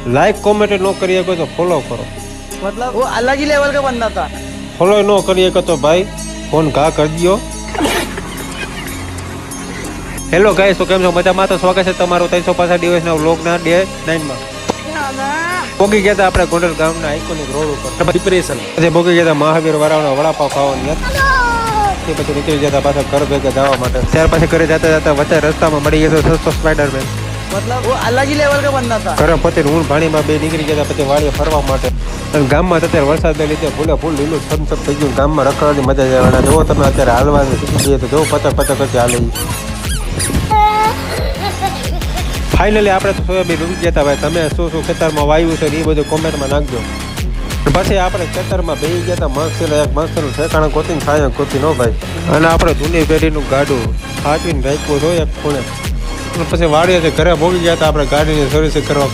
Like comment न करिए तो फॉलो करो। मतलब वो अलग ही लेवल का बंदा था। फॉलो न करिए तो भाई फोन घा कर दियो। हेलो गाइस, तो केम छो मजामां? तो स्वागत है તમારું 365 દિવસના વ્લોગના ડે 9 માં। પોગી ગયા હતા આપણે ગોંડલ ગામના આઇકોનિક રોડ ઉપર ડિપ્રેશન પછી પોગી ગયા હતા મહાવીર વાળાનો વડાપાવ ખાવાની હતી। તે પછી નીકળી ગયા પાછા ઘર ભેગા જવા માટે। ત્યાર પછી ઘરે જતા જતા વચ્ચે રસ્તામાં મળી ગયો સસ્તો સ્પાઈડરમેન। मतलब वो अलग ही लेवल का बंदा था। ઘરે પછી હું ભાણીમાં બે નીકળી ગયા પછી વાડીએ ફરવા માટે। અને ગામમાં અત્યારે વરસાદને લીધે ફૂલે ફૂલ લીલું છમછમ થઈ ગયું। ગામમાં રખડવાની મજા જ આવે। જો તમે અત્યારે હાલવાની શીખી જઈએ તો જો પચક પચક જ હાલે। ફાઇનલી આપણે તો સોયાબીન રૂકી ગયા હતા ભાઈ। તમે શું શું ખેતરમાં વાવ્યું છે એ બધું કોમેન્ટમાં નાખજો। પછી આપણે ખેતરમાં બેસી ગયા હતા મસ્ત એક મસ્તનું ઠેકાણા ગોતીને ખાયા ગોતી નો ભાઈ। અને આપણે જૂની પેઢીનું ગાડું સાચવીને રાખ્યું હોય એક ખૂણે। પછી વાડીએ ઘરે ભોગી ગયા હતા આપણે ગાડીની સર્વિસિંગ કરવા।